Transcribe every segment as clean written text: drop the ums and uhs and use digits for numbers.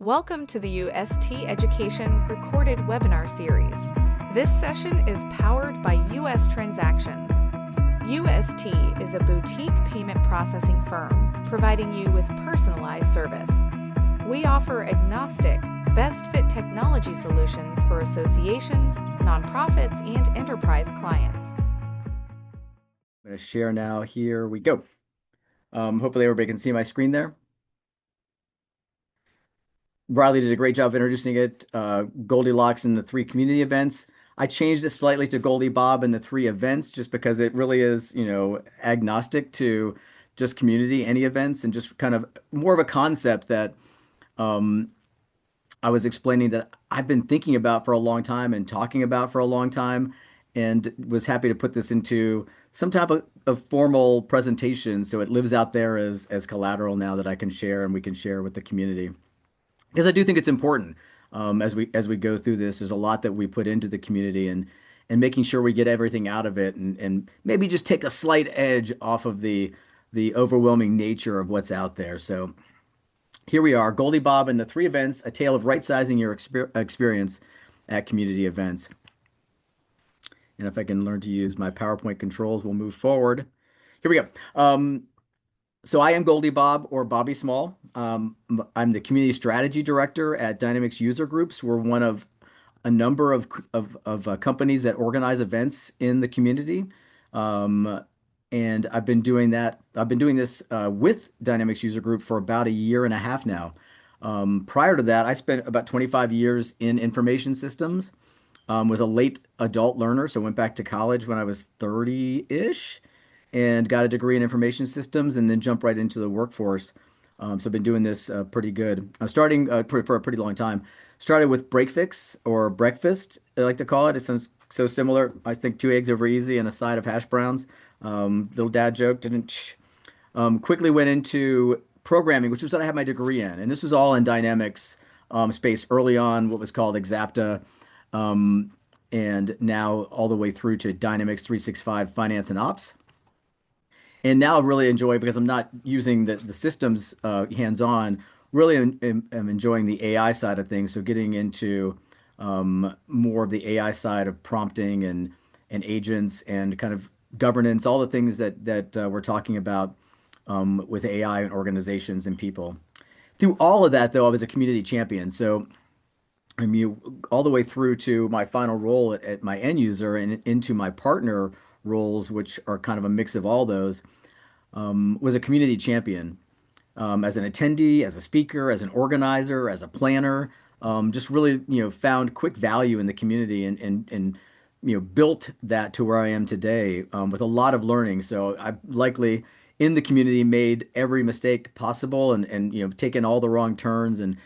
Welcome to the UST Education recorded webinar series. This session is powered by US Transactions. UST is a boutique payment processing firm providing you with personalized service. We offer agnostic, best-fit technology solutions for associations, nonprofits, and enterprise clients. I'm going to share now. Here we go. Hopefully everybody can see my screen there. Riley did a great job introducing it. Goldilocks and the three community events. I changed it slightly to Goldie Bob and the three events just because it really is, agnostic to just community, any events, and just kind of more of a concept that I was explaining that I've been thinking about for a long time and talking about for a long time, and was happy to put this into some type of formal presentation so it lives out there as collateral now that I can share and we can share with the community. Because I do think it's important as we go through this. There's a lot that we put into the community and making sure we get everything out of it and maybe just take a slight edge off of the overwhelming nature of what's out there. So here we are, Goldie Bob and the three events, a tale of right-sizing your experience at community events. And if I can learn to use my PowerPoint controls, we'll move forward. Here we go. So I am Goldie Bob or Bobby Small. I'm the Community Strategy Director at Dynamics User Groups. We're one of a number of companies that organize events in the community. And I've been doing that. I've been doing this with Dynamics User Group for about a year and a half now. Prior to that, I spent about 25 years in information systems. Was a late adult learner, so went back to college when I was 30-ish and got a degree in information systems and then jumped right into the workforce. So I've been doing this pretty good. I'm starting for a pretty long time. Started with break fix or breakfast, I like to call it. It sounds so similar. I think 2 eggs over easy and a side of hash browns. Little dad joke, didn't. Quickly went into programming, which was what I had my degree in. And this was all in dynamics space early on, what was called Exapta. And now all the way through to Dynamics 365 Finance and Ops. And now I really enjoy because I'm not using the systems hands-on, really am enjoying the AI side of things. So getting into more of the AI side of prompting and agents and kind of governance, all the things that we're talking about with AI and organizations and people. Through all of that, though, I was a community champion. So I mean, all the way through to my final role at my end user and into my partner roles, which are kind of a mix of all those, was a community champion as an attendee, as a speaker, as an organizer, as a planner. Just really, found quick value in the community and built that to where I am today with a lot of learning. So I likely in the community made every mistake possible and taken all the wrong turns and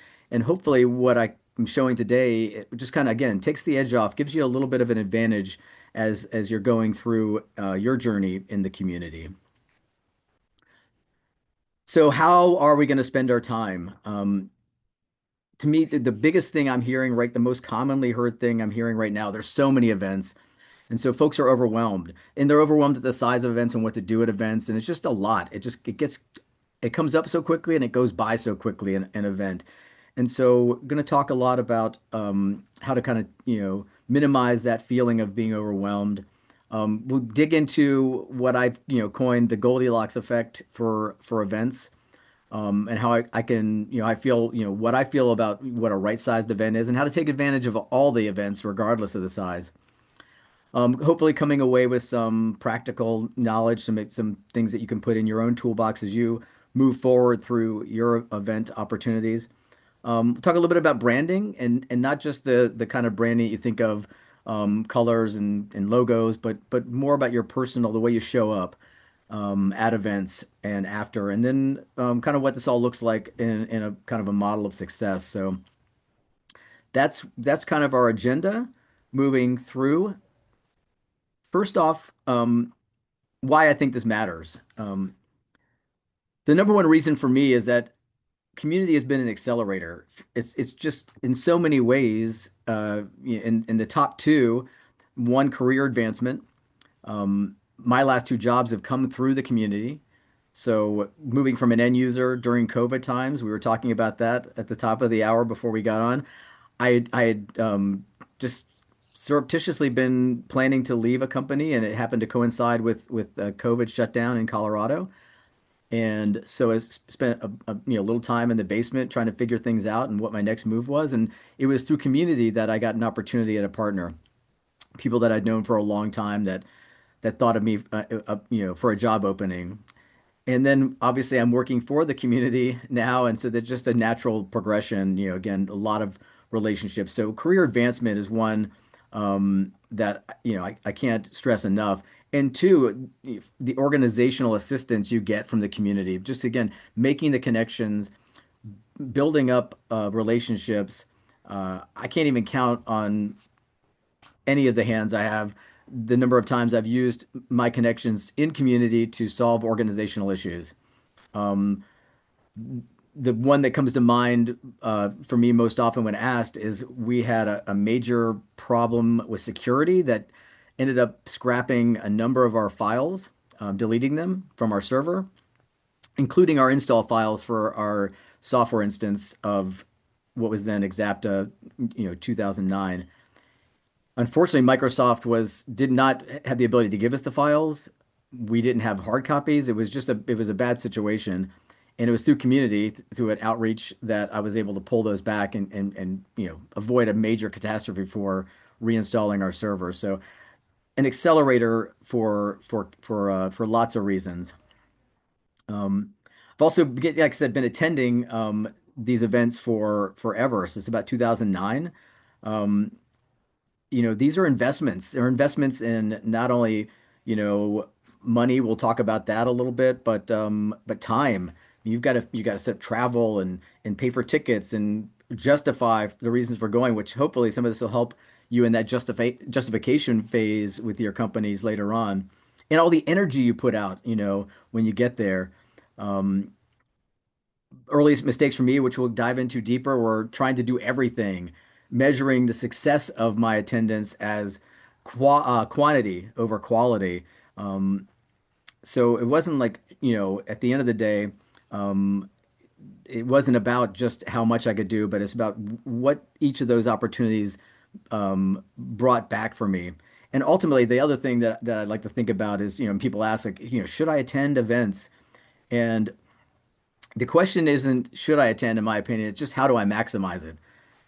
hopefully what I'm showing today, it just kind of again takes the edge off, gives you a little bit of an advantage as you're going through your journey in the community. So how are we going to spend our time? To me, the biggest thing I'm hearing, right, the most commonly heard thing I'm hearing right now, there's so many events. And so folks are overwhelmed and they're overwhelmed at the size of events and what to do at events. And it's just a lot. It comes up so quickly and it goes by so quickly in an event. And so going to talk a lot about how to kind of, minimize that feeling of being overwhelmed. We'll dig into what I've, coined the Goldilocks effect for events, and how I can, I feel, what I feel about what a right-sized event is and how to take advantage of all the events regardless of the size. Hopefully coming away with some practical knowledge, some things that you can put in your own toolbox as you move forward through your event opportunities. Talk a little bit about branding and not just the kind of branding you think of, colors and logos, but more about your personal, the way you show up at events and after, and then kind of what this all looks like in a kind of a model of success. So that's kind of our agenda moving through. First off, why I think this matters. The number one reason for me is that community has been an accelerator. It's just in so many ways. In the top two, one career advancement. My last two jobs have come through the community. So moving from an end user during COVID times, we were talking about that at the top of the hour before we got on. I had just surreptitiously been planning to leave a company, and it happened to coincide with COVID shutdown in Colorado. And so I spent little time in the basement trying to figure things out and what my next move was. And it was through community that I got an opportunity at a partner, people that I'd known for a long time that thought of me, for a job opening. And then obviously I'm working for the community now, and so that's just a natural progression. Again, a lot of relationships. So career advancement is one that I can't stress enough. And two, the organizational assistance you get from the community. Just again, making the connections, building up relationships. I can't even count on any of the hands I have the number of times I've used my connections in community to solve organizational issues. Um, the one that comes to mind for me most often when asked is we had a major problem with security that ended up scrapping a number of our files, deleting them from our server, including our install files for our software instance of what was then Exapta, 2009. Unfortunately, Microsoft did not have the ability to give us the files. We didn't have hard copies. It was a bad situation. And it was through community, through an outreach that I was able to pull those back and avoid a major catastrophe for reinstalling our server. So an accelerator for lots of reasons. I've also, like I said, been attending these events for forever since about 2009. Um, these are investments. They're investments in not only, you know, money. We'll talk about that a little bit, but time. You got to set up travel and pay for tickets and justify the reasons for going, which hopefully some of this will help you in that justification phase with your companies later on. And all the energy you put out, when you get there. Um, Earliest mistakes for me, which we'll dive into deeper, were trying to do everything, measuring the success of my attendance as quantity over quality. Um, so it wasn't like, at the end of the day, um, it wasn't about just how much I could do, but it's about what each of those opportunities brought back for me. And ultimately, the other thing that I'd like to think about is, people ask, like, should I attend events? And the question isn't should I attend, in my opinion, it's just how do I maximize it?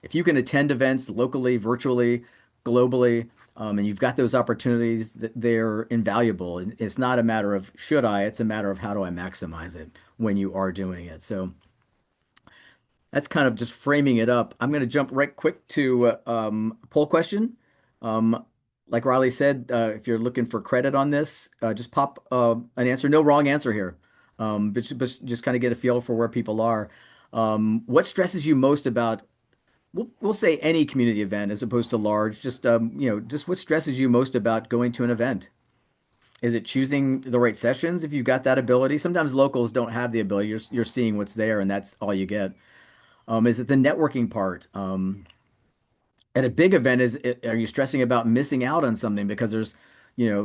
If you can attend events locally, virtually, globally, and you've got those opportunities, they're invaluable. And it's not a matter of should I, it's a matter of how do I maximize it when you are doing it. So that's kind of just framing it up. I'm going to jump right quick to poll question. Um, like Riley said, if you're looking for credit on this, just pop an answer. No wrong answer here. But just kind of get a feel for where people are. What stresses you most about, we'll say any community event as opposed to large, just what stresses you most about going to an event? Is it choosing the right sessions if you've got that ability? Sometimes locals don't have the ability. You're seeing what's there and that's all you get. Is it the networking part? At a big event, are you stressing about missing out on something because there's,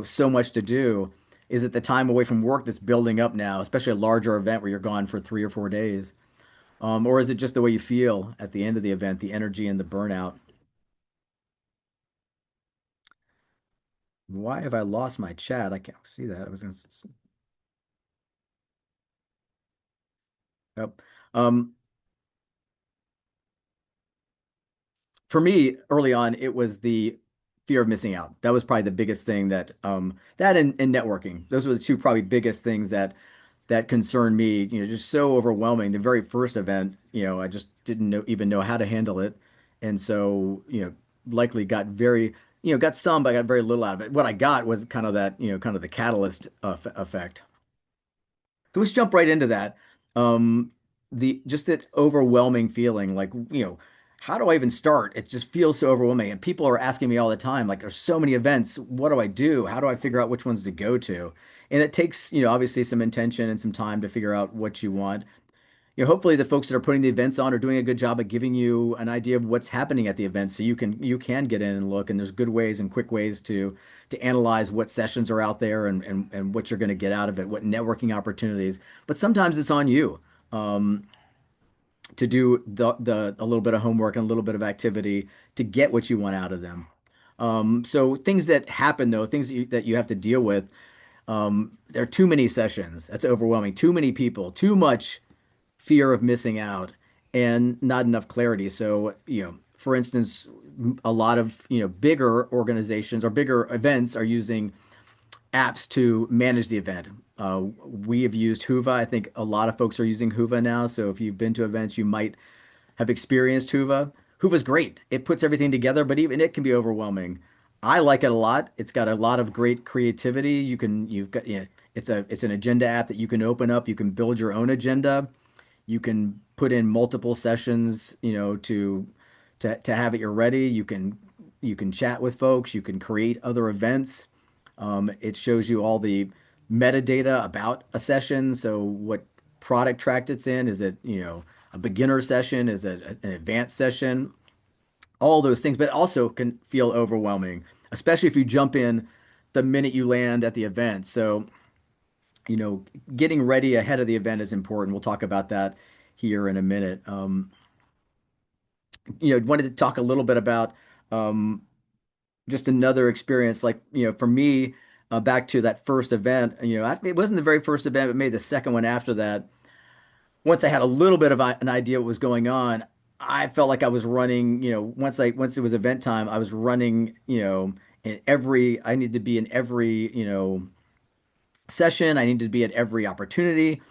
so much to do? Is it the time away from work that's building up now, especially a larger event where you're gone for 3 or 4 days? Or is it just the way you feel at the end of the event, the energy and the burnout? Why have I lost my chat? I can't see that. I was going to. Yep. Um, for me, early on, it was the fear of missing out. That was probably the biggest thing that and networking. Those were the two probably biggest things that concerned me, just so overwhelming. The very first event, I just didn't even know how to handle it. And so, likely got got some, but I got very little out of it. What I got was kind of that, kind of the catalyst effect. So let's jump right into that. Um, the just that overwhelming feeling, like, how do I even start? It just feels so overwhelming. And people are asking me all the time, like, there's so many events. What do I do? How do I figure out which ones to go to? And it takes, obviously some intention and some time to figure out what you want. hopefully the folks that are putting the events on are doing a good job of giving you an idea of what's happening at the event so you can get in and look, and there's good ways and quick ways to analyze what sessions are out there and what you're going to get out of it, what networking opportunities. But sometimes it's on you um, to do the a little bit of homework and a little bit of activity to get what you want out of them. So things that happen though, things that you have to deal with, there are too many sessions. That's overwhelming. Too many people, too much fear of missing out, and not enough clarity. So, for instance, a lot of, bigger organizations or bigger events are using apps to manage the event. We have used Hoova. I think a lot of folks are using Hoova now. So if you've been to events, you might have experienced Hoova. Hoova's great. It puts everything together, but even it can be overwhelming. I like it a lot. It's got a lot of great creativity. You've got, it's an agenda app that you can open up. You can build your own agenda. You can put in multiple sessions, to have it you're ready. You can chat with folks. You can create other events. It shows you all the metadata about a session. So what product track it's in? Is it, a beginner session? Is it an advanced session? All those things, but it also can feel overwhelming, especially if you jump in the minute you land at the event. So, you know, getting ready ahead of the event is important. We'll talk about that here in a minute. Wanted to talk a little bit about um, just another experience. Like, for me, back to that first event, it wasn't the very first event, but maybe the second one after that. Once I had a little bit of an idea what was going on, I felt like I was running, once it was event time, I was running, I needed to be in every, session. I needed to be at every opportunity.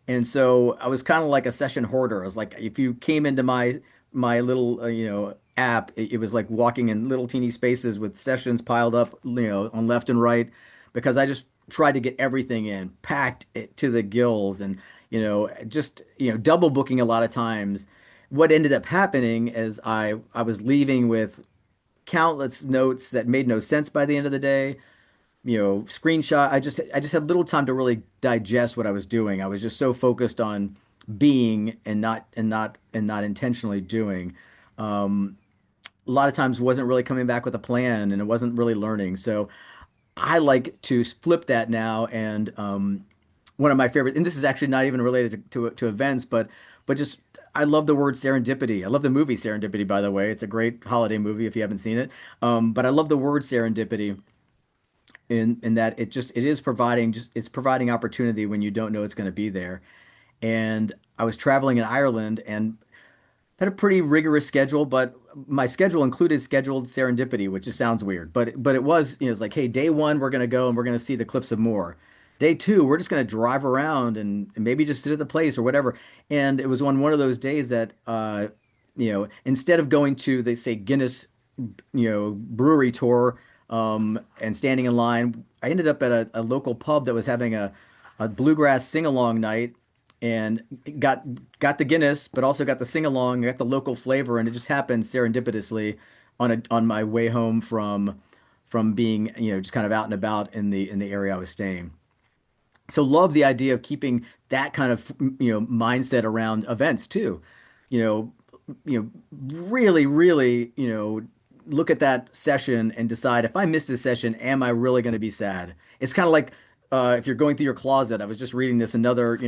And so I was kind of like a session hoarder. I was like, if you came into my little app, it was like walking in little teeny spaces with sessions piled up, on left and right, because I just tried to get everything in, packed it to the gills, and just double booking a lot of times. What ended up happening is I was leaving with countless notes that made no sense by the end of the day, screenshot. I just had little time to really digest what I was doing. I was just so focused on being and not intentionally doing. A lot of times wasn't really coming back with a plan and it wasn't really learning. So I like to flip that now. And one of my favorite, and this is actually not even related to events, but just I love the word serendipity. I love the movie Serendipity, by the way. It's a great holiday movie if you haven't seen it. But I love the word serendipity in that it's providing opportunity when you don't know it's going to be there. And I was traveling in Ireland and had a pretty rigorous schedule, but my schedule included scheduled serendipity, which just sounds weird. But it was, it's like, hey, day one, we're gonna go and we're gonna see the Cliffs of Moher. Day two, we're just gonna drive around and maybe just sit at the place or whatever. And it was on one of those days that instead of going to, they say, Guinness, brewery tour, and standing in line, I ended up at a local pub that was having a bluegrass sing-along night, and got the Guinness, but also got the sing along, got the local flavor, and it just happened serendipitously on my way home from being, just kind of out and about in the area I was staying. So love the idea of keeping that kind of mindset around events too. You know, really, really, look at that session and decide, if I miss this session, am I really going to be sad? It's kind of like if you're going through your closet. I was just reading this, another,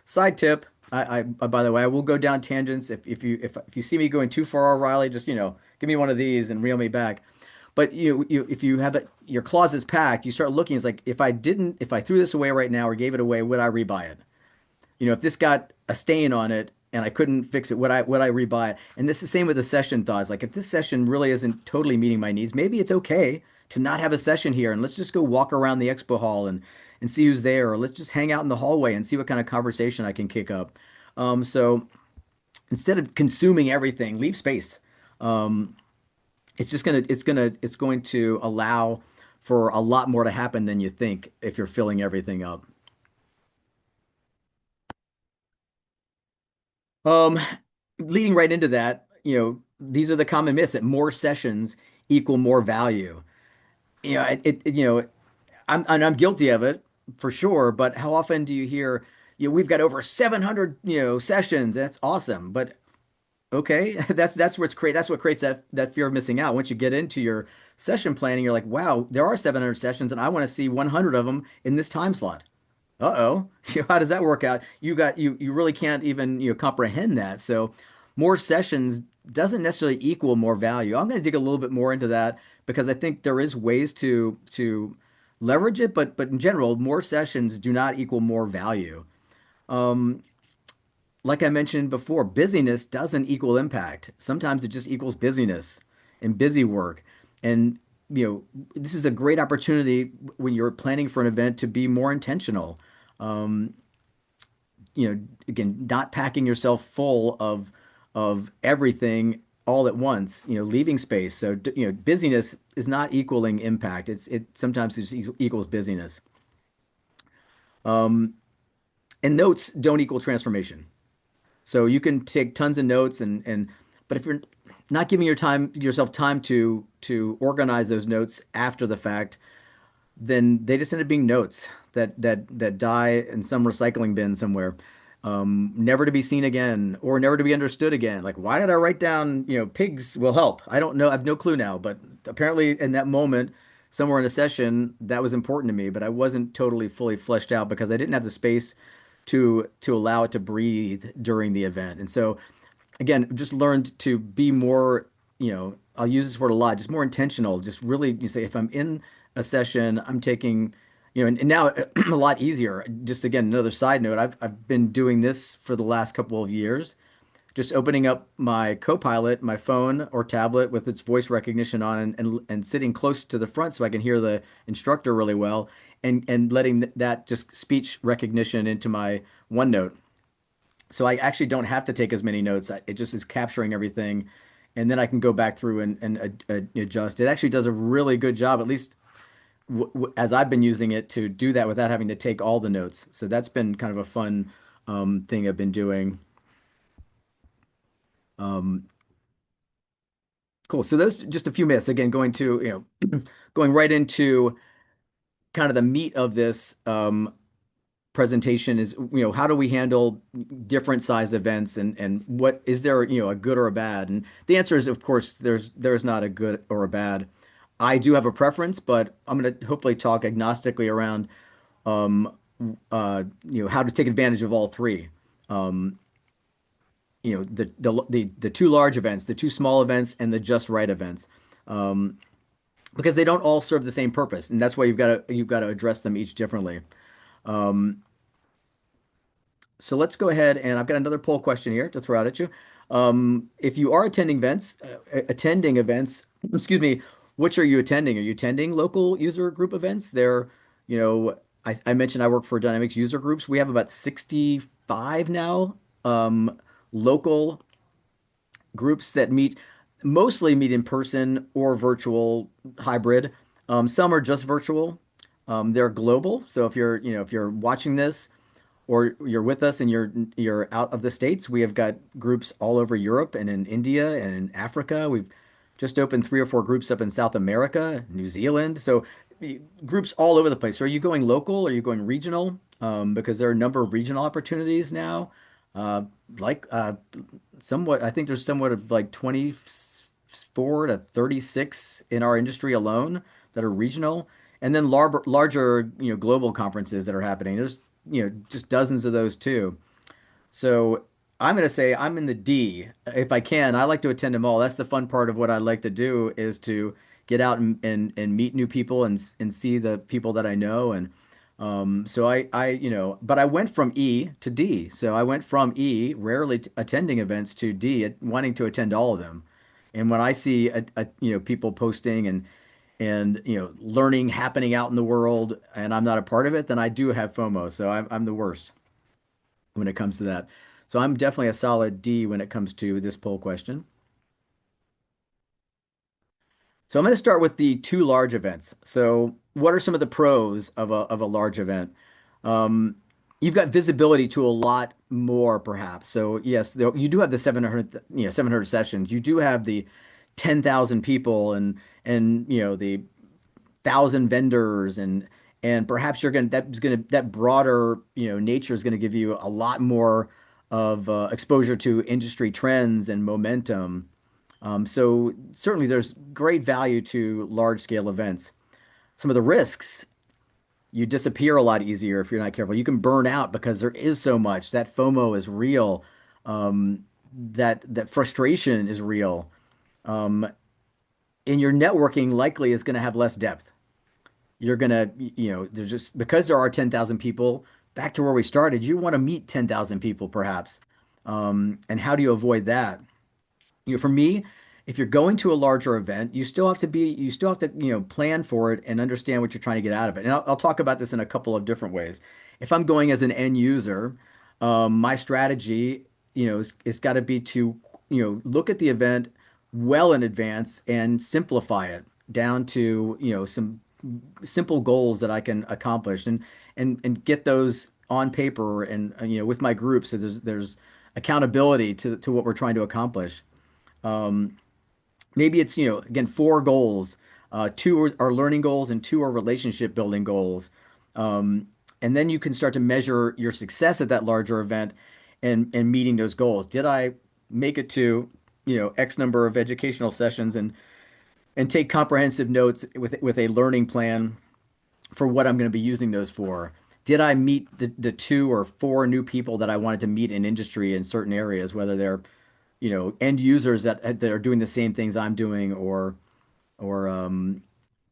side tip. By the way, I will go down tangents. If you see me going too far, O'Reilly, just, give me one of these and reel me back. But if you have your closet's packed, you start looking. It's like, if I threw this away right now or gave it away, would I rebuy it? If this got a stain on it and I couldn't fix it, would I rebuy it? And this is the same with the session thoughts. Like, if this session really isn't totally meeting my needs, maybe it's okay to not have a session here, and let's just go walk around the expo hall and see who's there, or let's just hang out in the hallway and see what kind of conversation I can kick up. So instead of consuming everything, leave space. Um, it's going to allow for a lot more to happen than you think if you're filling everything up. Um, Leading right into that, these are the common myths that more sessions equal more value. I'm guilty of it for sure, but how often do you hear we've got over 700, sessions. That's awesome. But okay, that's what creates that fear of missing out. Once you get into your session planning, you're like, wow, there are 700 sessions and I want to see 100 of them in this time slot. Uh-oh. How does that work out? You really can't even, comprehend that. So more sessions doesn't necessarily equal more value. I'm going to dig a little bit more into that because I think there is ways to leverage it, but in general, more sessions do not equal more value. Um, like I mentioned before, busyness doesn't equal impact. Sometimes it just equals busyness and busy work. And, this is a great opportunity when you're planning for an event to be more intentional. Um, Again, not packing yourself full of everything all at once, leaving space. So, busyness is not equaling impact. It sometimes just equals busyness. Um, and notes don't equal transformation. So you can take tons of notes but if you're not giving yourself time to organize those notes after the fact, then they just end up being notes that die in some recycling bin somewhere, never to be seen again or never to be understood again. Like, why did I write down, pigs will help? I don't know. I have no clue now, but apparently in that moment, somewhere in a session, that was important to me, but I wasn't totally fully fleshed out because I didn't have the space to allow it to breathe during the event. And so again, just learned to be more, I'll use this word a lot, just more intentional. Just really, you say, if I'm in a session, I'm taking, and now a lot easier. Just again, another side note, I've been doing this for the last couple of years, just opening up my Copilot, my phone or tablet with its voice recognition on and sitting close to the front so I can hear the instructor really well and letting that just speech recognition into my OneNote. So I actually don't have to take as many notes. It just is capturing everything, and then I can go back through and adjust. It actually does a really good job, at least as I've been using it to do that without having to take all the notes. So that's been kind of a fun thing I've been doing. Um, cool. So those just a few myths. Again, going to going right into kind of the meat of this. Presentation is, how do we handle different size events and what is there, a good or a bad? And the answer is, of course, there's not a good or a bad. I do have a preference, but I'm going to hopefully talk agnostically around, um, how to take advantage of all three. Um, the two large events, the two small events, and the just right events. Um, because they don't all serve the same purpose, and that's why you've got to address them each differently. Um, So let's go ahead and I've got another poll question here to throw out at you. If you are attending events, excuse me, which are you attending? Are you attending local user group events? I mentioned I work for Dynamics user groups. We have about 65 now, local groups that mostly meet in person or virtual hybrid. Some are just virtual. They're global. So if you're watching this, or you're with us and you're out of the States, we have got groups all over Europe and in India and in Africa. We've just opened 3 or 4 groups up in South America, New Zealand. So groups all over the place. So are you going local? Are you going regional? Because there are a number of regional opportunities now. Uh, like somewhat, I think there's somewhat of like 24 to 36 in our industry alone that are regional, and then larger, global conferences that are happening. There's, just dozens of those too. So I'm going to say I'm in the D. If I can, I like to attend them all. That's the fun part of what I like to do is to get out and meet new people and see the people that I know. And so but I went from E to D. So I went from E, rarely attending events, to D, wanting to attend all of them. And when I see people posting and learning happening out in the world and I'm not a part of it, then I do have FOMO. So I'm the worst when it comes to that. So I'm definitely a solid D when it comes to this poll question. So I'm going to start with the two large events. So what are some of the pros of a large event? Um, you've got visibility to a lot more, perhaps. So yes, you do have the 700 sessions. You do have the 10,000 people and the 1,000 vendors and perhaps that broader, nature is going to give you a lot more of exposure to industry trends and momentum. So certainly there's great value to large scale events. Some of the risks, you disappear a lot easier if you're not careful. You can burn out because there is so much. That FOMO is real. That frustration is real. Um, and your networking likely is going to have less depth. You're going to, there's just because there are 10,000 people, back to where we started, you want to meet 10,000 people perhaps. And how do you avoid that? For me, if you're going to a larger event, you still have to, plan for it and understand what you're trying to get out of it. And I'll talk about this in a couple of different ways. If I'm going as an end user, my strategy, it's got to be to, look at the event well in advance and simplify it down to, some simple goals that I can accomplish and get those on paper and, with my group. So there's accountability to what we're trying to accomplish. Um, Maybe it's, again, four goals. Two are learning goals and two are relationship building goals. Um, and then you can start to measure your success at that larger event and meeting those goals. Did I make it to, X number of educational sessions and take comprehensive notes with a learning plan for what I'm going to be using those for? Did I meet the two or four new people that I wanted to meet in industry in certain areas, whether they're end users that are doing the same things I'm doing, or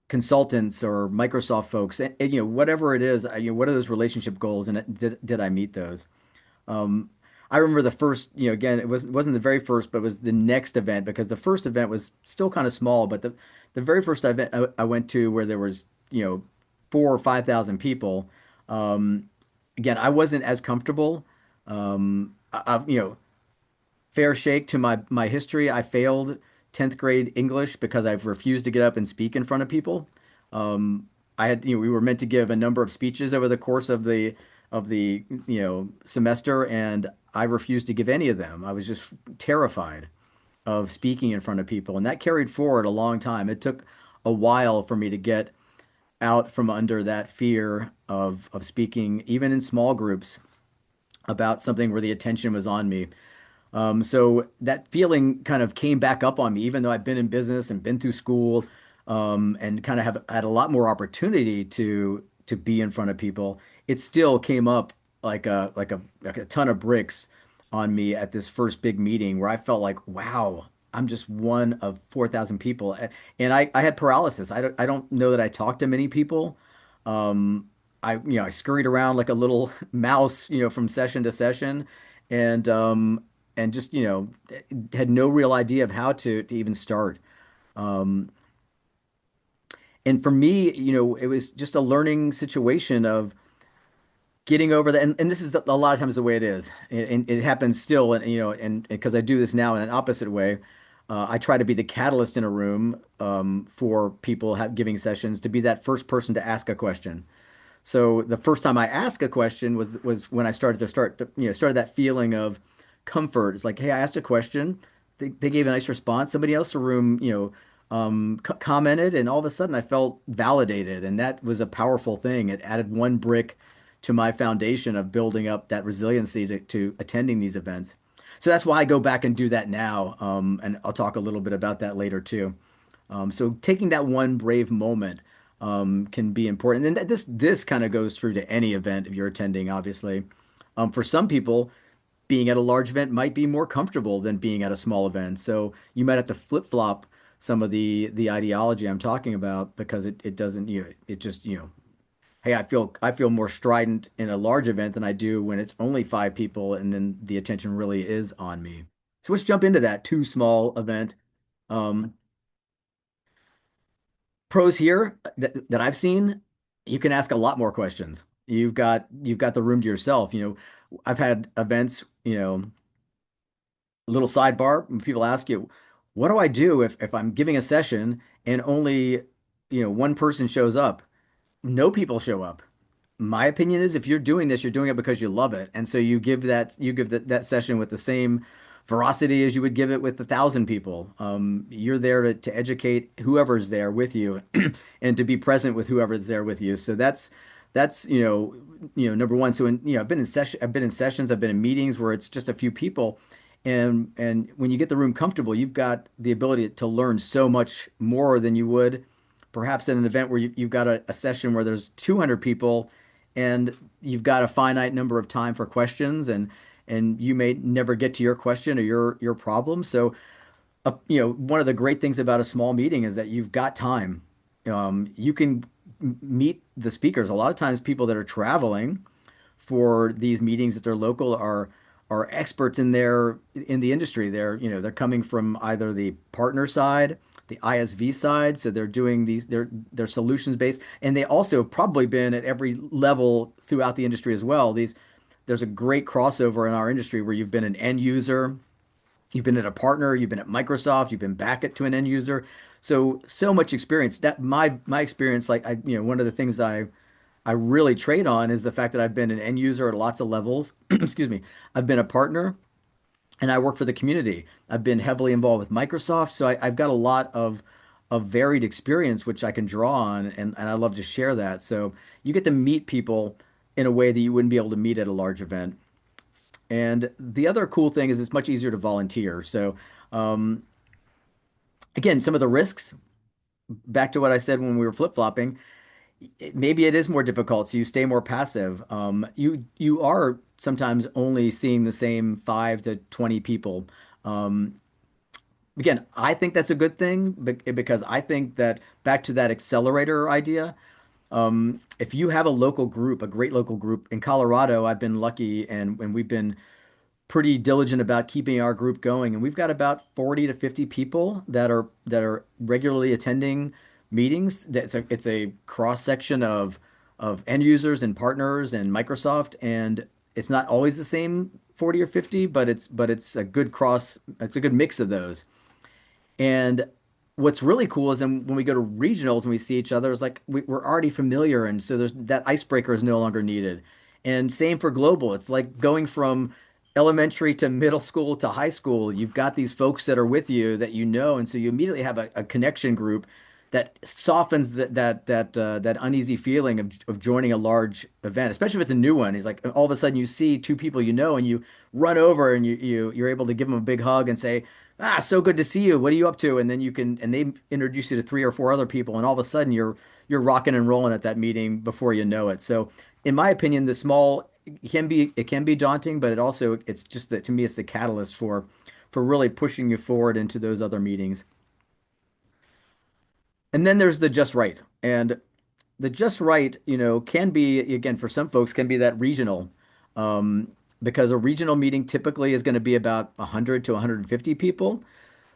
consultants or Microsoft folks, and, whatever it is, what are those relationship goals, and did I meet those? Um, I remember the first, again, it wasn't the very first, but it was the next event because the first event was still kind of small, but the very first event I went to where there was, 4 or 5 thousand people. Um, Again, I wasn't as comfortable. Fair shake to my history. I failed 10th grade English because I've refused to get up and speak in front of people. We were meant to give a number of speeches over the course of the semester, and I refused to give any of them. I was just terrified of speaking in front of people, and that carried forward a long time. It took a while for me to get out from under that fear of speaking, even in small groups, about something where the attention was on me. So that feeling kind of came back up on me, even though I've been in business and been through school, and kind of have had a lot more opportunity to be in front of people. It still came up like a ton of bricks on me at this first big meeting where I felt like, wow, I'm just one of 4,000 people, and I had paralysis. I don't know that I talked to many people. I scurried around like a little mouse, from session to session, and just had no real idea of how to even start. Um, and for me, it was just a learning situation of getting over that. And this is a lot of times the way it is, and it happens still. And and because I do this now in an opposite way, I try to be the catalyst in a room, for people giving sessions, to be that first person to ask a question. So the first time I asked a question was when I started that feeling of comfort. It's like, hey, I asked a question. They gave a nice response. Somebody else in the room, commented, and all of a sudden I felt validated, and that was a powerful thing. It added one brick to my foundation of building up that resiliency to attending these events. So that's why I go back and do that now. And I'll talk a little bit about that later too. So taking that one brave moment can be important. And this kind of goes through to any event if you're attending, obviously. For some people, being at a large event might be more comfortable than being at a small event. So you might have to flip-flop some of the ideology I'm talking about because it doesn't, it just, hey, I feel more strident in a large event than I do when it's only 5 people and then the attention really is on me. So let's jump into that too small event. Um, Pros here that I've seen, you can ask a lot more questions. You've got the room to yourself. I've had events, a little sidebar, when people ask you, what do I do if I'm giving a session and only, one person shows up? No people show up. My opinion is if you're doing this, you're doing it because you love it. And so you give that session with the same veracity as you would give it with 1,000 people. You're there to educate whoever's there with you and to be present with whoever's there with you. So that's number one. So I've been in sessions, I've been in meetings where it's just a few people, and when you get the room comfortable, you've got the ability to learn so much more than you would perhaps at an event where you've got a session where there's 200 people and you've got a finite number of time for questions, and you may never get to your question or your problem. So one of the great things about a small meeting is that you've got time. You can meet the speakers. A lot of times, people that are traveling for these meetings that they're local are experts in the industry. They're coming from either the partner side, the ISV side, so they're doing they're solutions based, and they also have probably been at every level throughout the industry as well. There's a great crossover in our industry where you've been an end user. You've been at a partner, you've been at Microsoft, you've been back to an end user. So much experience. That my experience, one of the things I really trade on is the fact that I've been an end user at lots of levels. Excuse me. I've been a partner and I work for the community. I've been heavily involved with Microsoft, so I've got a lot of varied experience which I can draw on, and I love to share that. So you get to meet people in a way that you wouldn't be able to meet at a large event. And the other cool thing is it's much easier to volunteer. So, um, again, some of the risks, back to what I said when we were flip-flopping, maybe it is more difficult, so you stay more passive. You are sometimes only seeing the same 5 to 20 people. Um, Again, I think that's a good thing because I think that back to that accelerator idea, if you have a local group, a great local group in Colorado, I've been lucky and we've been pretty diligent about keeping our group going, and we've got about 40 to 50 people that are regularly attending meetings. It's a cross section of end users and partners and Microsoft, and it's not always the same 40 or 50, but it's a good cross. It's a good mix of those. And what's really cool is then when we go to regionals and we see each other, it's like we're already familiar, and so there's that icebreaker is no longer needed. And same for global. It's like going from elementary to middle school to high school. You've got these folks that are with you that you know, and so you immediately have a connection group that softens that uneasy feeling of joining a large event, especially if it's a new one. He's like all of a sudden you see two people you know, and you run over and you're able to give them a big hug and say, "Ah, so good to see you. What are you up to?" And then they introduce you to 3 or 4 other people, and all of a sudden you're rocking and rolling at that meeting before you know it. So, in my opinion, the small it can be daunting, but it's just that to me it's the catalyst for really pushing you forward into those other meetings. And then there's the just right. And the just right, can be, again, for some folks, can be that regional. Um, because a regional meeting typically is going to be about 100 to 150 people.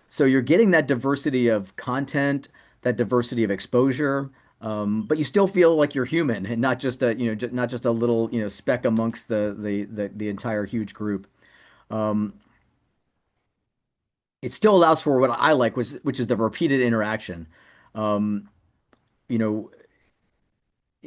So you're getting that diversity of content, that diversity of exposure, but you still feel like you're human and not just not just a little, speck amongst the entire huge group. Um, it still allows for what I like, which is the repeated interaction. Um, you know,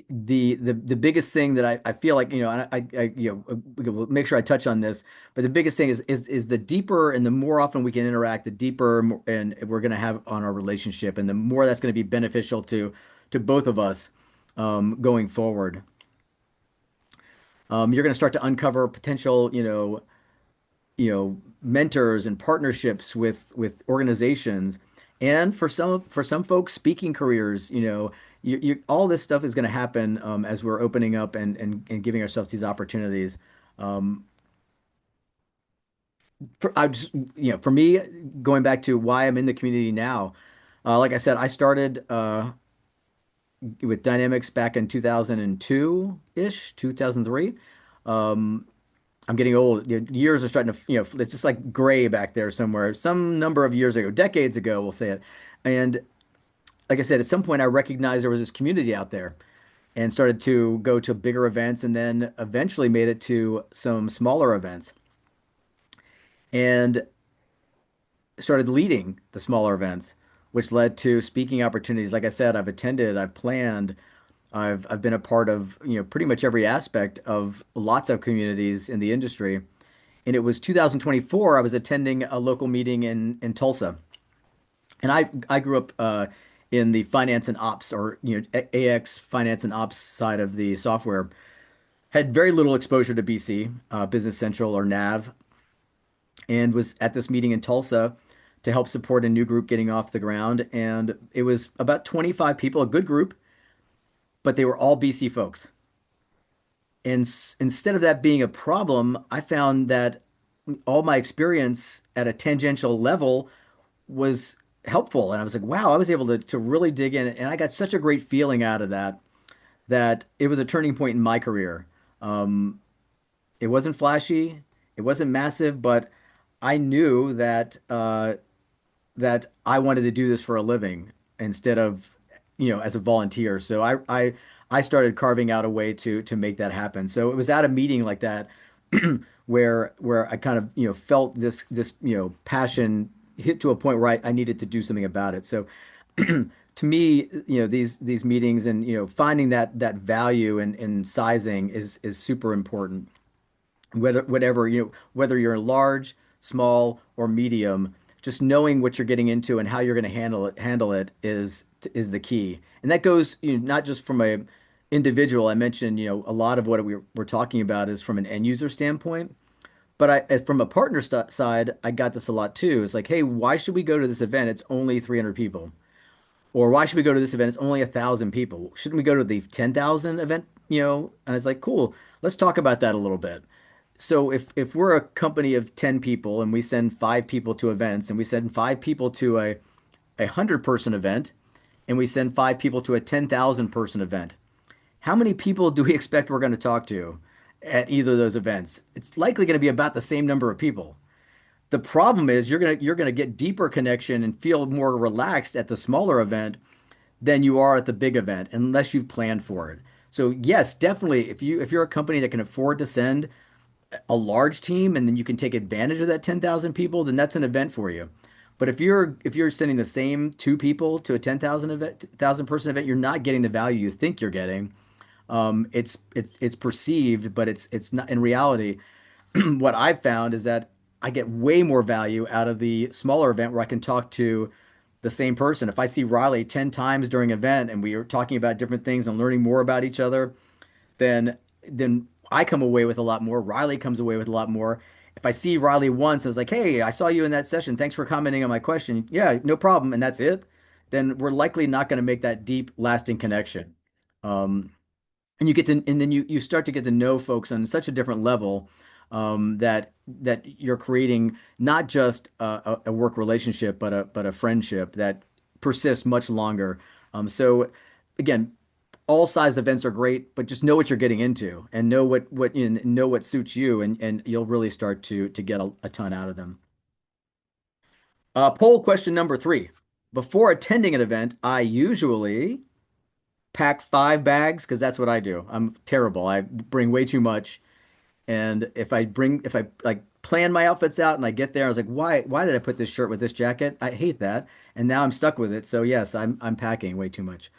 the biggest thing that I feel like, we'll make sure I touch on this, but the biggest thing is the deeper and the more often we can interact, the deeper and we're going to have on our relationship, and the more that's going to be beneficial to both of us going forward. You're going to start to uncover potential, mentors and partnerships with organizations, and for some folks, speaking careers. All this stuff is going to happen as we're opening up and giving ourselves these opportunities. Um, for me, going back to why I'm in the community now, like I said, I started with Dynamics back in 2002-ish, 2003. Um, I'm getting old. Years are starting to, it's just like gray back there somewhere. Some number of years ago, decades ago, we'll say it. And like I said, at some point, I recognized there was this community out there and started to go to bigger events, and then eventually made it to some smaller events and started leading the smaller events, which led to speaking opportunities. Like I said, I've attended, I've planned, I've been a part of, pretty much every aspect of lots of communities in the industry. And it was 2024. I was attending a local meeting in Tulsa, and I grew up in the finance and ops, or AX finance and ops side of the software. Had very little exposure to BC, Business Central or NAV, and was at this meeting in Tulsa to help support a new group getting off the ground. And it was about 25 people, a good group, but they were all BC folks. And instead of that being a problem, I found that all my experience at a tangential level was helpful. And I was like, wow, I was able to really dig in. And I got such a great feeling out of that, that it was a turning point in my career. Um, it wasn't flashy, it wasn't massive, but I knew that I wanted to do this for a living instead of, as a volunteer. So I started carving out a way to make that happen. So it was at a meeting like that where I kind of, felt this, passion hit to a point where I needed to do something about it. So to me, these meetings and, finding that value in sizing is super important. Whether you're large, small, or medium, just knowing what you're getting into and how you're going to handle it is the key. And that goes, not just from a individual. I mentioned, a lot of what we're talking about is from an end user standpoint. But from a partner side, I got this a lot too. It's like, hey, why should we go to this event? It's only 300 people. Or why should we go to this event? It's only 1,000 people. Shouldn't we go to the 10,000 event? And it's like, cool, let's talk about that a little bit. So if we're a company of 10 people and we send 5 people to events, and we send 5 people to a 100-person event, and we send 5 people to a 10,000-person event, how many people do we expect we're going to talk to at either of those events? It's likely going to be about the same number of people. The problem is you're gonna get deeper connection and feel more relaxed at the smaller event than you are at the big event, unless you've planned for it. So yes, definitely, if you're a company that can afford to send a large team and then you can take advantage of that 10,000 people, then that's an event for you. But if you're sending the same 2 people to a 10,000 person event, you're not getting the value you think you're getting. It's perceived, but it's not in reality. What I've found is that I get way more value out of the smaller event where I can talk to the same person. If I see Riley 10 times during an event and we are talking about different things and learning more about each other, then I come away with a lot more. Riley comes away with a lot more. If I see Riley once, I was like, hey, I saw you in that session. Thanks for commenting on my question. Yeah, no problem. And that's it. Then we're likely not going to make that deep, lasting connection. Um, and then you start to get to know folks on such a different level, that you're creating not just a work relationship, but a friendship that persists much longer. So again, all size events are great, but just know what you're getting into and know what suits you, and you'll really start to get a ton out of them. Poll question number 3. Before attending an event, I usually pack 5 bags because that's what I do. I'm terrible. I bring way too much. And if I like plan my outfits out and I get there, I was like, why did I put this shirt with this jacket? I hate that. And now I'm stuck with it. So yes, I'm packing way too much.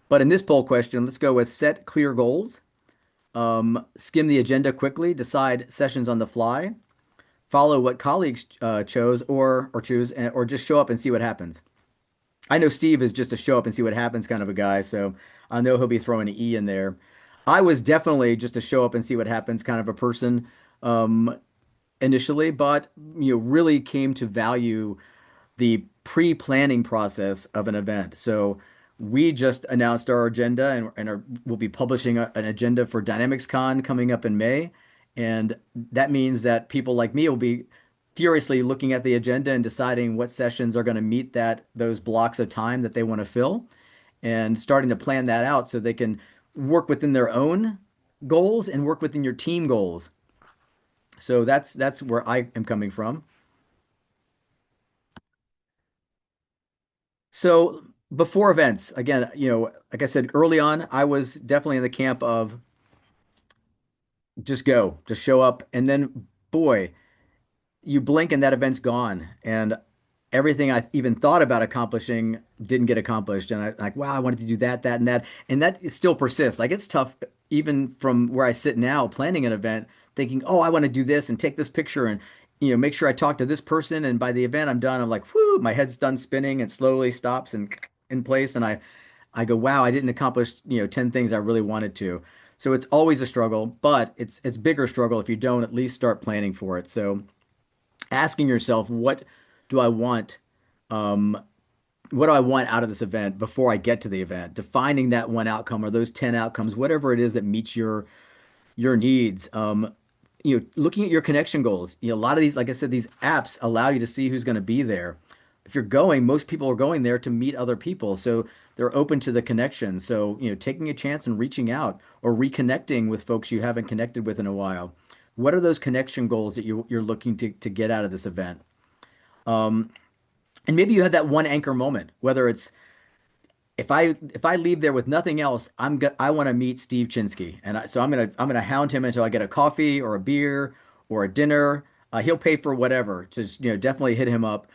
But in this poll question, let's go with set clear goals, skim the agenda quickly, decide sessions on the fly, follow what colleagues chose or choose, or just show up and see what happens. I know Steve is just a show up and see what happens kind of a guy, so I know he'll be throwing an E in there. I was definitely just a show up and see what happens kind of a person, um, initially, but really came to value the pre-planning process of an event. So we just announced our agenda, we'll be publishing an agenda for Dynamics Con coming up in May. And that means that people like me will be furiously looking at the agenda and deciding what sessions are going to meet those blocks of time that they want to fill, and starting to plan that out so they can work within their own goals and work within your team goals. So that's where I am coming from. So before events, again, like I said early on, I was definitely in the camp of just go, just show up, and then boy, you blink and that event's gone, and everything I even thought about accomplishing didn't get accomplished. And I like, wow, I wanted to do that, and that still persists. Like it's tough even from where I sit now planning an event. thinking, oh, I want to do this and take this picture and make sure I talk to this person. And by the event I'm done, I'm like, whoo, my head's done spinning and slowly stops and in place. And I go, wow, I didn't accomplish, 10 things I really wanted to. So it's always a struggle, but it's bigger struggle if you don't at least start planning for it. So asking yourself, do I want? Um, what do I want out of this event before I get to the event? Defining that one outcome or those 10 outcomes, whatever it is that meets your needs. Looking at your connection goals. A lot of these, like I said, these apps allow you to see who's going to be there. If you're going, most people are going there to meet other people, so they're open to the connection. So, taking a chance and reaching out or reconnecting with folks you haven't connected with in a while. What are those connection goals that you're looking to get out of this event? And maybe you have that one anchor moment, whether it's if I leave there with nothing else, I want to meet Steve Chinsky, and so I'm gonna hound him until I get a coffee or a beer or a dinner. He'll pay for whatever. Just definitely hit him up.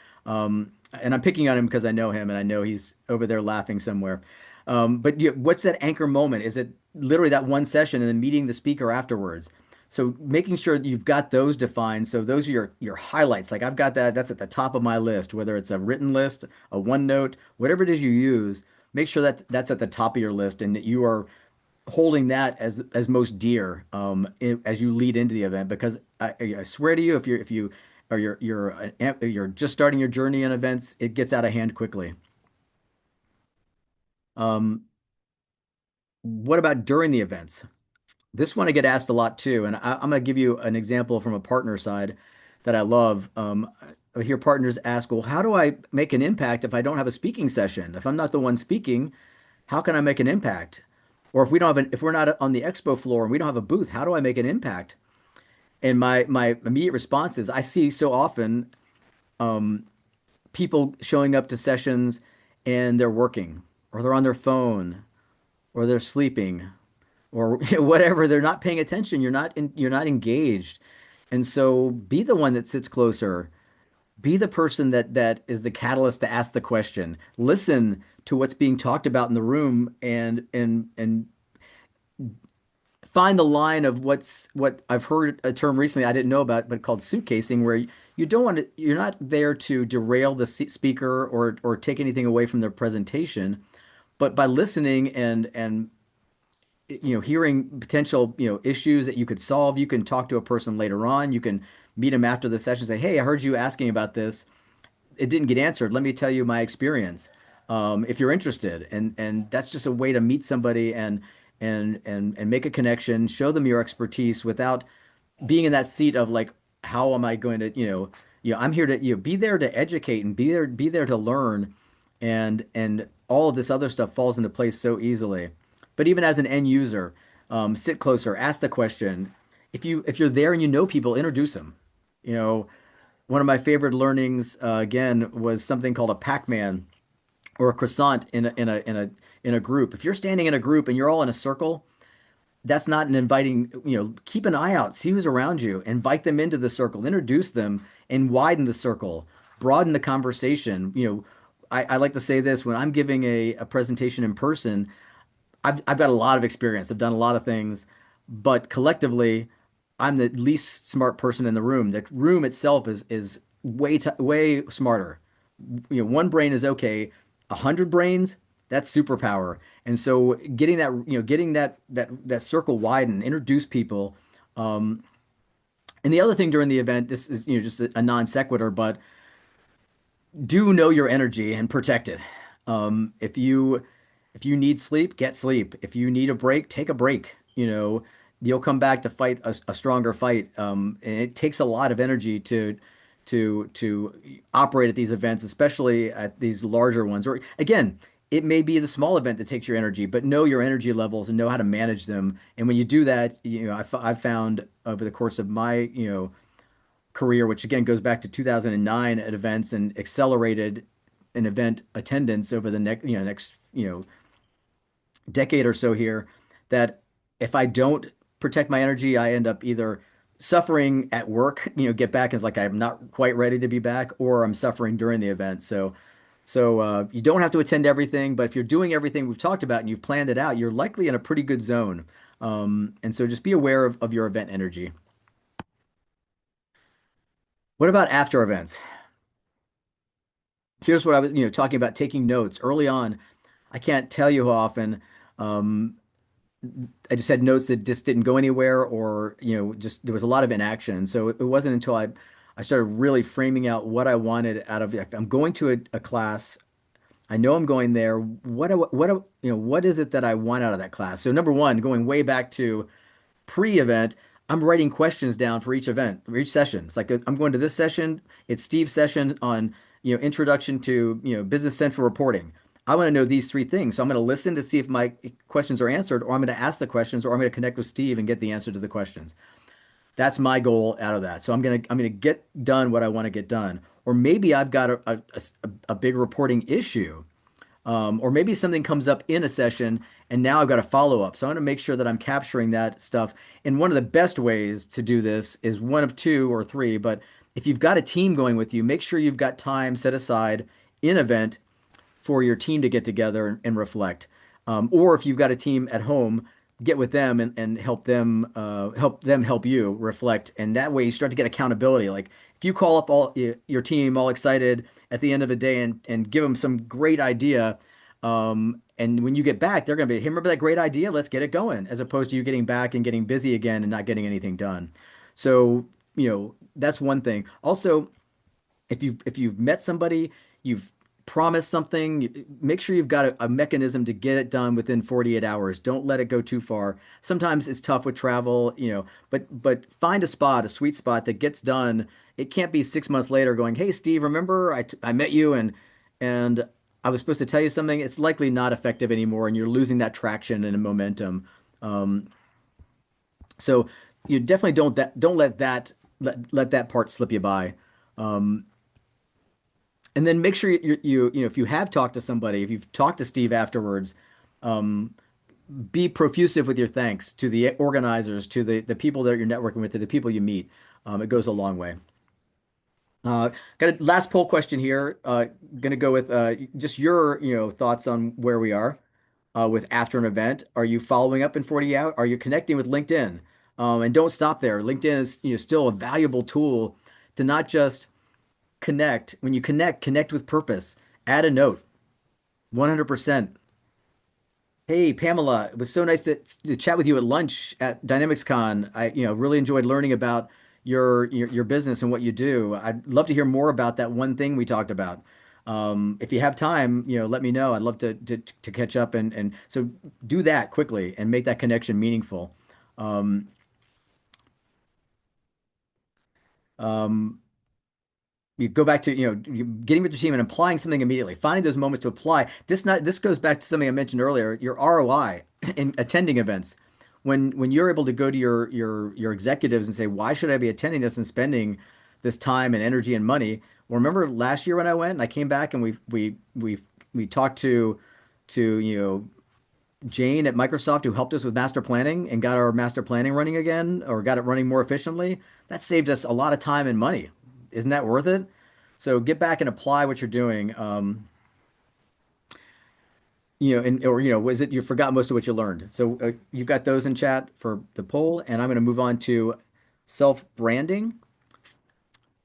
And I'm picking on him because I know him and I know he's over there laughing somewhere. But what's that anchor moment? Is it literally that one session and then meeting the speaker afterwards? So making sure that you've got those defined. So those are your highlights. Like I've got that. That's at the top of my list, whether it's a written list, a OneNote, whatever it is you use. Make sure that that's at the top of your list and that you are holding that as most dear as you lead into the event. Because I swear to you, if you or you're just starting your journey in events, it gets out of hand quickly. Um, what about during the events? This one I get asked a lot too, and I'm going to give you an example from a partner side that I love. I hear partners ask, "Well, how do I make an impact if I don't have a speaking session? If I'm not the one speaking, how can I make an impact? Or if we're not on the expo floor and we don't have a booth, how do I make an impact?" And my immediate response is, I see so often people showing up to sessions and they're working, or they're on their phone, or they're sleeping, or whatever. They're not paying attention. You're not engaged. And so be the one that sits closer. Be the person that is the catalyst to ask the question. Listen to what's being talked about in the room and find the line of what I've heard a term recently I didn't know about, but called suitcasing, where you don't want to, you're not there to derail the speaker or take anything away from their presentation, but by listening and hearing potential issues that you could solve, you can talk to a person later on. You can meet them after the session, say, "Hey, I heard you asking about this. It didn't get answered. Let me tell you my experience. If you're interested." And that's just a way to meet somebody and make a connection, show them your expertise without being in that seat of like, how am I going to, I'm here to, be there to educate and be there to learn, and all of this other stuff falls into place so easily. But even as an end user, sit closer, ask the question. If you're there and you know people, introduce them. You know, one of my favorite learnings, again, was something called a Pac-Man or a croissant in a group. If you're standing in a group and you're all in a circle, that's not an inviting, keep an eye out, see who's around you, invite them into the circle, introduce them, and widen the circle, broaden the conversation. I like to say this when I'm giving a presentation in person. I've got a lot of experience. I've done a lot of things, but collectively, I'm the least smart person in the room. The room itself is way smarter. One brain is okay. 100 brains, that's superpower. And so getting that circle widen, introduce people. Um, and the other thing during the event, this is just a non sequitur, but do know your energy and protect it. If you need sleep, get sleep. If you need a break, take a break. You'll come back to fight a stronger fight. And it takes a lot of energy to operate at these events, especially at these larger ones. Or again, it may be the small event that takes your energy, but know your energy levels and know how to manage them. And when you do that, I've found over the course of my career, which again goes back to 2009 at events and accelerated an event attendance over the next decade or so here, that if I don't protect my energy, I end up either suffering at work, get back as like I'm not quite ready to be back, or I'm suffering during the event. So you don't have to attend everything, but if you're doing everything we've talked about and you've planned it out, you're likely in a pretty good zone. And so just be aware of your event energy. What about after events? Here's what I was, talking about taking notes early on. I can't tell you how often um, I just had notes that just didn't go anywhere, or just there was a lot of inaction. So it wasn't until I started really framing out what I wanted out of it. If I'm going to a class. I know I'm going there. What is it that I want out of that class? So number one, going way back to pre-event, I'm writing questions down for each event, for each session. It's like I'm going to this session. It's Steve's session on, introduction to, Business Central reporting. I want to know these three things. So I'm going to listen to see if my questions are answered, or I'm going to ask the questions, or I'm going to connect with Steve and get the answer to the questions. That's my goal out of that. So I'm gonna get done what I want to get done. Or maybe I've got a big reporting issue, or maybe something comes up in a session and now I've got to follow up. So I want to make sure that I'm capturing that stuff. And one of the best ways to do this is one of two or three, but if you've got a team going with you, make sure you've got time set aside in event for your team to get together and reflect. Or if you've got a team at home, get with them and help them help you reflect. And that way you start to get accountability. Like if you call up your team all excited at the end of a day and give them some great idea, and when you get back, they're going to be, hey, remember that great idea? Let's get it going, as opposed to you getting back and getting busy again and not getting anything done. So, that's one thing. Also, if you've met somebody, you've promised something, make sure you've got a mechanism to get it done within 48 hours. Don't let it go too far. Sometimes it's tough with travel, but find a spot, a sweet spot that gets done. It can't be 6 months later going, "Hey Steve, remember I met you and I was supposed to tell you something." It's likely not effective anymore, and you're losing that traction and momentum. Um, so you definitely don't let that part slip you by. Um, and then make sure if you have talked to somebody, if you've talked to Steve afterwards, um, be profusive with your thanks to the organizers, to the people that you're networking with, to the people you meet. It goes a long way. Got a last poll question here. Going to go with just your thoughts on where we are with after an event. Are you following up in 40 out? Are you connecting with LinkedIn? And don't stop there. LinkedIn is still a valuable tool to not just connect. When you connect with purpose. Add a note. 100%. Hey, Pamela, it was so nice to chat with you at lunch at DynamicsCon. I, really enjoyed learning about your business and what you do. I'd love to hear more about that one thing we talked about. If you have time, let me know. I'd love to catch up and so do that quickly and make that connection meaningful. Um, um, you go back to getting with your team and applying something immediately, finding those moments to apply. This goes back to something I mentioned earlier, your ROI in attending events. When you're able to go to your executives and say, why should I be attending this and spending this time and energy and money? Well, remember last year when I went and I came back and we talked to Jane at Microsoft, who helped us with master planning and got our master planning running again, or got it running more efficiently. That saved us a lot of time and money. Isn't that worth it? So get back and apply what you're doing. Or was it you forgot most of what you learned? So you've got those in chat for the poll, and I'm going to move on to self-branding.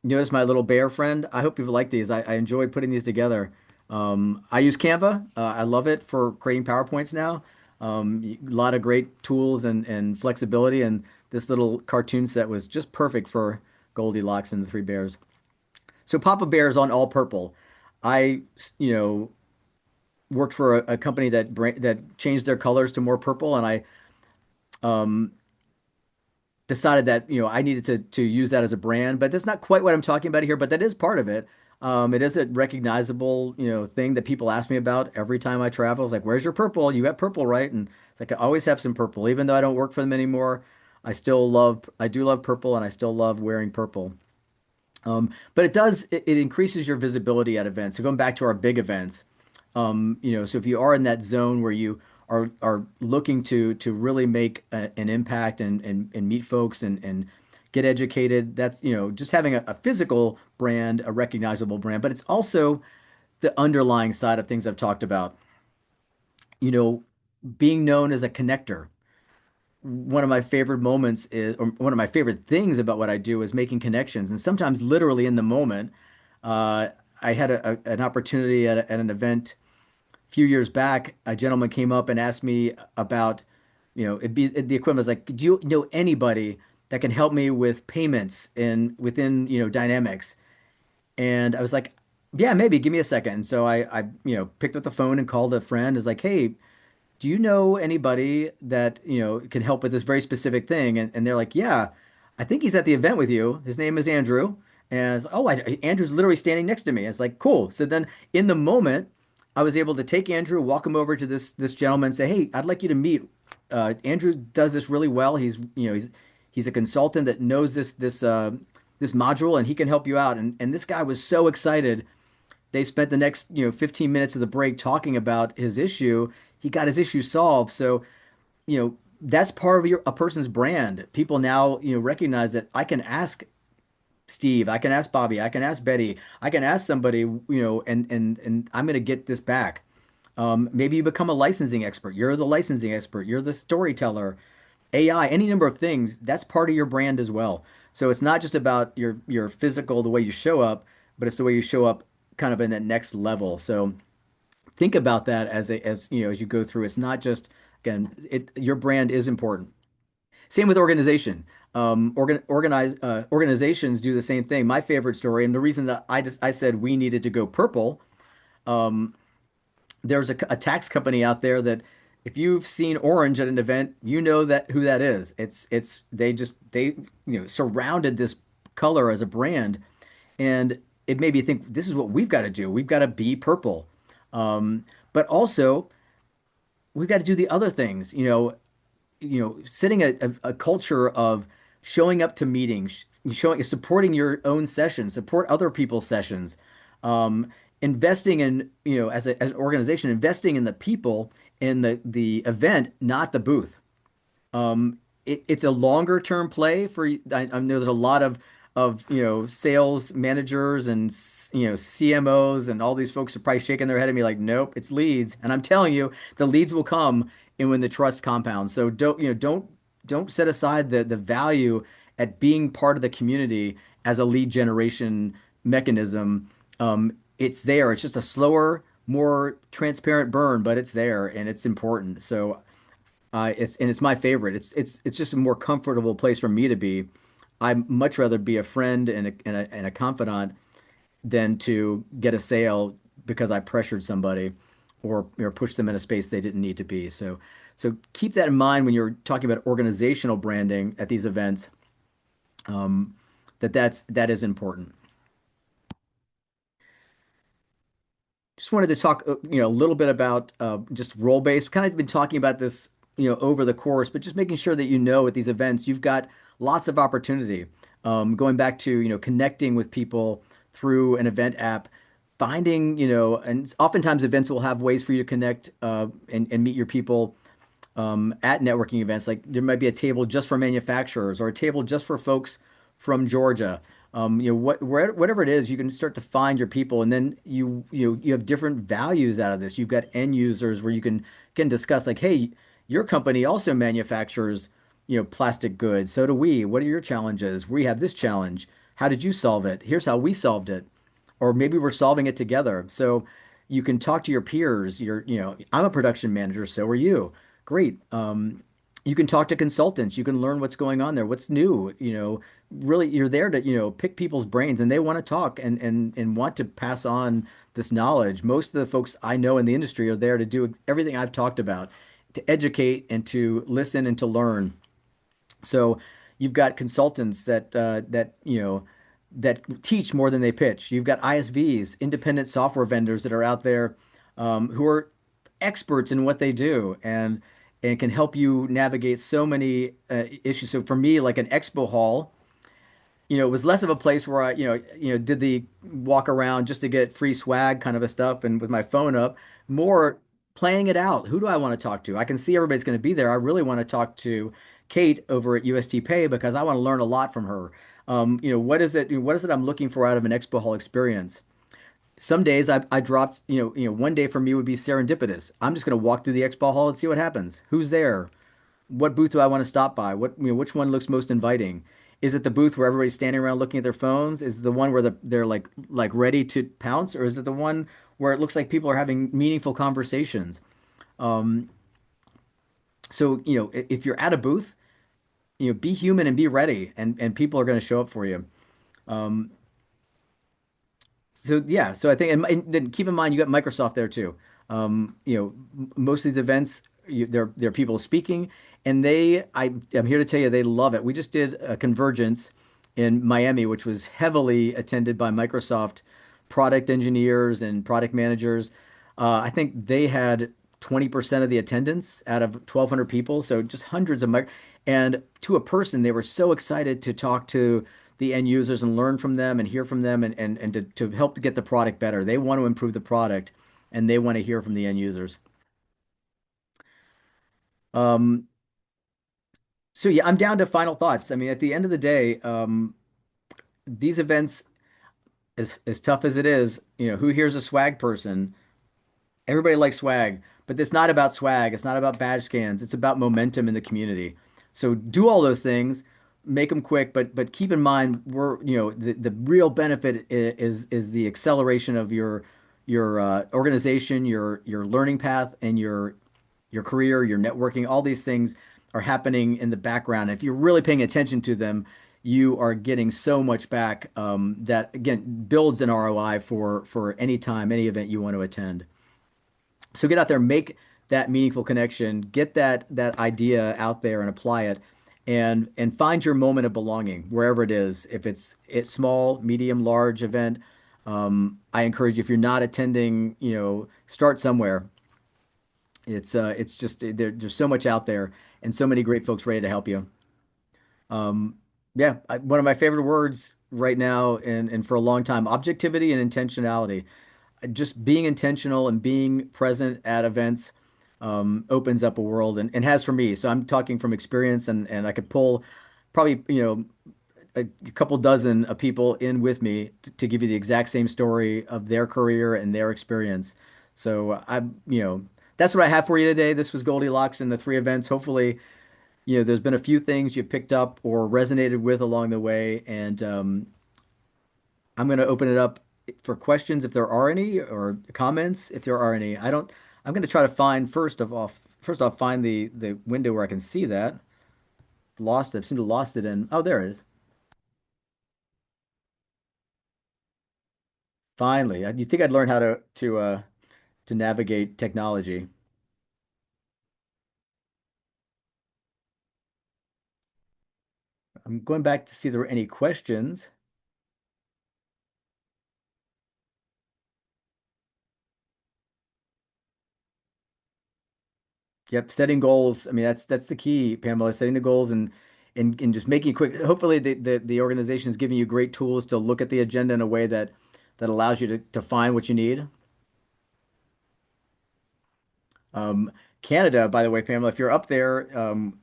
Notice my little bear friend. I hope you like these. I enjoyed putting these together. I use Canva. I love it for creating PowerPoints now. A lot of great tools and flexibility, and this little cartoon set was just perfect for Goldilocks and the Three Bears. So Papa Bear's on all purple. I, worked for a company that changed their colors to more purple, and I um, decided that I needed to use that as a brand. But that's not quite what I'm talking about here. But that is part of it. It is a recognizable thing that people ask me about every time I travel. It's like, "Where's your purple? You got purple, right?" And it's like I always have some purple, even though I don't work for them anymore. I do love purple, and I still love wearing purple. But it increases your visibility at events. So going back to our big events, so if you are in that zone where you are looking to really make an impact and meet folks and get educated, that's just having a physical brand, a recognizable brand, but it's also the underlying side of things I've talked about. You know, being known as a connector. one of my favorite moments is, or one of my favorite things about what I do is making connections. And sometimes literally in the moment, uh, I had an opportunity at an event a few years back. A gentleman came up and asked me about, the equipment. Was like, do you know anybody that can help me with payments in within, Dynamics? And I was like, yeah, maybe give me a second. And so I picked up the phone and called a friend. I was like, hey, do you know anybody that, can help with this very specific thing? And they're like, yeah, I think he's at the event with you. His name is Andrew. And I was like, oh, Andrew's literally standing next to me. I was like, cool. So then in the moment, I was able to take Andrew, walk him over to this gentleman and say, hey, I'd like you to meet. Andrew does this really well. He's a consultant that knows this module and he can help you out. And this guy was so excited. They spent the next, 15 minutes of the break talking about his issue. He got his issue solved. So, that's part of a person's brand. People now, recognize that I can ask Steve, I can ask Bobby, I can ask Betty, I can ask somebody, and I'm going to get this back. Maybe you become a licensing expert. You're the licensing expert. You're the storyteller, AI, any number of things. That's part of your brand as well. So it's not just about your physical, the way you show up, but it's the way you show up kind of in that next level. So think about that as you go through. It's not just again, your brand is important. Same with organization. Organizations do the same thing. My favorite story, and the reason that I said we needed to go purple. Um, there's a tax company out there that if you've seen orange at an event, you know that who that is. It's they surrounded this color as a brand, and it made me think this is what we've got to do. We've got to be purple, but also we've got to do the other things. Setting a culture of showing up to meetings, supporting your own sessions, support other people's sessions, investing in, as an organization, investing in the people in the event, not the booth. It's a longer term play for I know there's a lot of sales managers and CMOs and all these folks are probably shaking their head at me like, nope, it's leads. And I'm telling you, the leads will come and when the trust compounds. So don't set aside the value at being part of the community as a lead generation mechanism. It's there. It's just a slower, more transparent burn, but it's there and it's important. So it's my favorite. It's just a more comfortable place for me to be. I'd much rather be a friend and a confidant than to get a sale because I pressured somebody or pushed them in a space they didn't need to be. So keep that in mind when you're talking about organizational branding at these events. That is important. Just wanted to talk, a little bit about just role based. Kind of been talking about this, over the course, but just making sure that at these events you've got lots of opportunity. Going back to connecting with people through an event app, finding and oftentimes events will have ways for you to connect and meet your people at networking events. Like there might be a table just for manufacturers or a table just for folks from Georgia. Whatever it is, you can start to find your people, and then you have different values out of this. You've got end users where you can discuss like, hey, your company also manufactures plastic goods. So do we. What are your challenges? We have this challenge. How did you solve it? Here's how we solved it, or maybe we're solving it together. So you can talk to your peers. I'm a production manager, so are you. Great. You can talk to consultants. You can learn what's going on there, what's new. Really, you're there to, pick people's brains and they want to talk and want to pass on this knowledge. Most of the folks I know in the industry are there to do everything I've talked about, to educate and to listen and to learn. So you've got consultants that teach more than they pitch. You've got ISVs, independent software vendors that are out there who are experts in what they do and can help you navigate so many issues. So for me, like an expo hall, it was less of a place where I, did the walk around just to get free swag kind of a stuff and with my phone up, more playing it out. Who do I want to talk to? I can see everybody's going to be there. I really want to talk to Kate over at UST Pay because I want to learn a lot from her. What is it I'm looking for out of an expo hall experience? Some days I dropped, one day for me would be serendipitous. I'm just going to walk through the expo hall and see what happens. Who's there? what booth do I want to stop by? Which one looks most inviting? Is it the booth where everybody's standing around looking at their phones? Is it the one where they're like ready to pounce, or is it the one where it looks like people are having meaningful conversations? Um, so, if you're at a booth, be human and be ready, and people are going to show up for you. Um, So yeah, so I think, and then keep in mind you got Microsoft there too. Most of these events, there are people speaking, and I'm here to tell you they love it. We just did a convergence in Miami, which was heavily attended by Microsoft product engineers and product managers. I think they had 20% of the attendance out of 1,200 people, so just hundreds of and to a person, they were so excited to talk to the end users and learn from them and hear from them and to help to get the product better. They want to improve the product and they want to hear from the end users. Um, so yeah, I'm down to final thoughts. I mean, at the end of the day, these events, as tough as it is, who here's a swag person? Everybody likes swag, but it's not about swag. It's not about badge scans. It's about momentum in the community. So do all those things, make them quick, but keep in mind the real benefit is the acceleration of your organization, your learning path, and your career, your networking. All these things are happening in the background. If you're really paying attention to them, you are getting so much back that again builds an ROI for any time, any event you want to attend. So get out there, make that meaningful connection, get that idea out there and apply it, and find your moment of belonging wherever it is. If it's small, medium, large event, I encourage you if you're not attending, start somewhere. It's just there's so much out there and so many great folks ready to help you. Yeah, one of my favorite words right now and for a long time, objectivity and intentionality. Just being intentional and being present at events opens up a world and has for me. So I'm talking from experience and I could pull probably, a couple dozen of people in with me to give you the exact same story of their career and their experience. So that's what I have for you today. This was Goldilocks and the three events. Hopefully, there's been a few things you picked up or resonated with along the way. And I'm going to open it up for questions if there are any, or comments if there are any. I'm going to try to find first off, find the window where I can see that. Lost it. I seem to lost it in. Oh, there it is. Finally. You think I'd learn how to navigate technology. I'm going back to see if there were any questions. Yep, setting goals. I mean, that's the key, Pamela, setting the goals and just making it quick. Hopefully the organization is giving you great tools to look at the agenda in a way that allows you to find what you need. Um, Canada, by the way, Pamela, if you're up there,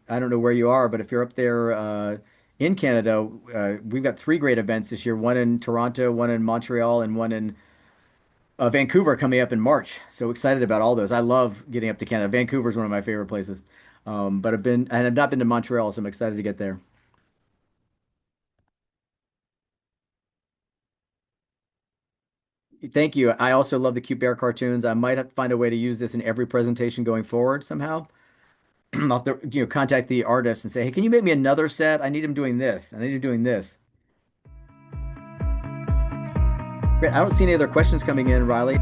I don't know where you are, but if you're up there in Canada, we've got three great events this year, one in Toronto, one in Montreal, and one in Vancouver coming up in March. So excited about all those. I love getting up to Canada. Vancouver is one of my favorite places. But I've not been to Montreal, so I'm excited to get there. Thank you. I also love the cute bear cartoons. I might have to find a way to use this in every presentation going forward somehow. I'll have to, contact the artist and say, hey, can you make me another set? I need him doing this. I need him doing this. Great. I don't see any other questions coming in, Riley.